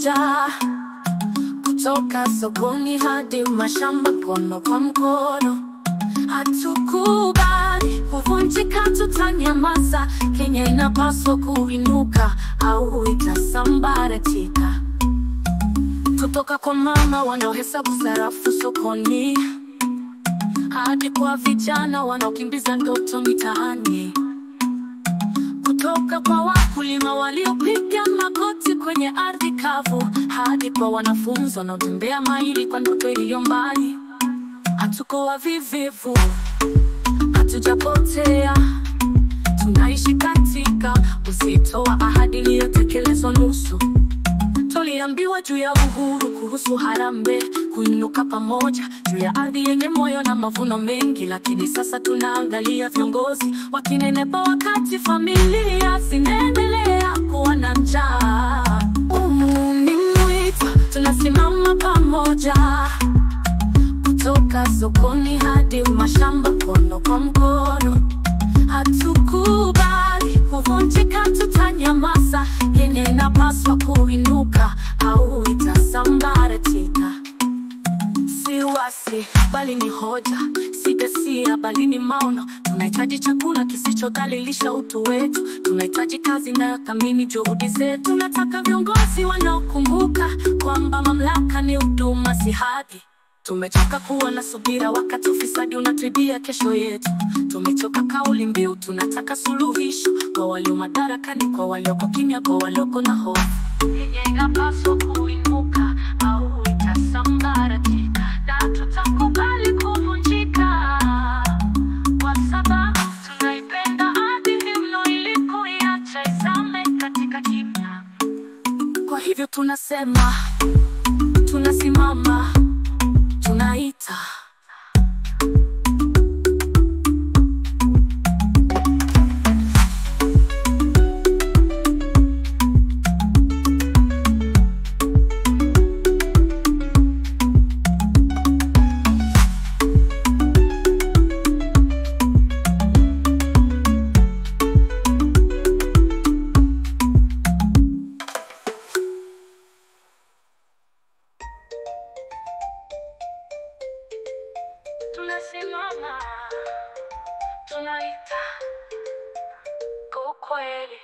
pamoja, kutoka sokoni hadi mashamba, mkono kwa mkono. Hatukubali kuvunjika, tutanyamaza. Kenya inapaswa kuinuka au itasambaratika. Kutoka kwa mama wanaohesabu sarafu sokoni, hadi kwa vijana wanaokimbiza ndoto mitaani. Kutoka kwa wakulima waliopiga magoti kwenye ardhi kavu, hadi kwa wanafunzi wanaotembea maili kwa ndoto iliyo mbali. Hatuko wavivu, hatujapotea. Tunaishi katika uzito wa ahadi iliyotekelezwa nusu. Tuliambiwa juu ya uhuru, kuhusu harambee, kuinuka pamoja, juu ya ardhi yenye moyo na mavuno mengi. Lakini sasa tunaangalia viongozi wakinenepa, wakati familia zinaendelea kuwa na njaa. Ni mwito, tunasimama pamoja, kutoka sokoni hadi mashamba, mkono kwa mkono. Hatukubali kuvunjika, tutanyamaza. Kenya inapaswa kuinuka au itasambaratika. Si wasi bali ni hoja, si ghasia bali ni maono. Tunahitaji chakula kisichodhalilisha utu wetu. Tunahitaji kazi inayothamini juhudi zetu. Tunataka viongozi wanaokumbuka kwamba mamlaka ni huduma, si hadhi. Tumechoka kuwa na subira wakati ufisadi unatwibia kesho yetu. Tumechoka kauli mbiu, tunataka suluhisho, kwa walio madarakani, kwa walioko kimya, kwa walioko na hofu. Kenya inapaswa kuinuka au itasambaratika, na tutakubali kuvunjika, kwa sababu tunaipenda ardhi mno ili kuiacha izame katika kimya. Kwa hivyo tunasema, tunasimama, tunaita. Tunasimama, tunaita kwa ukweli.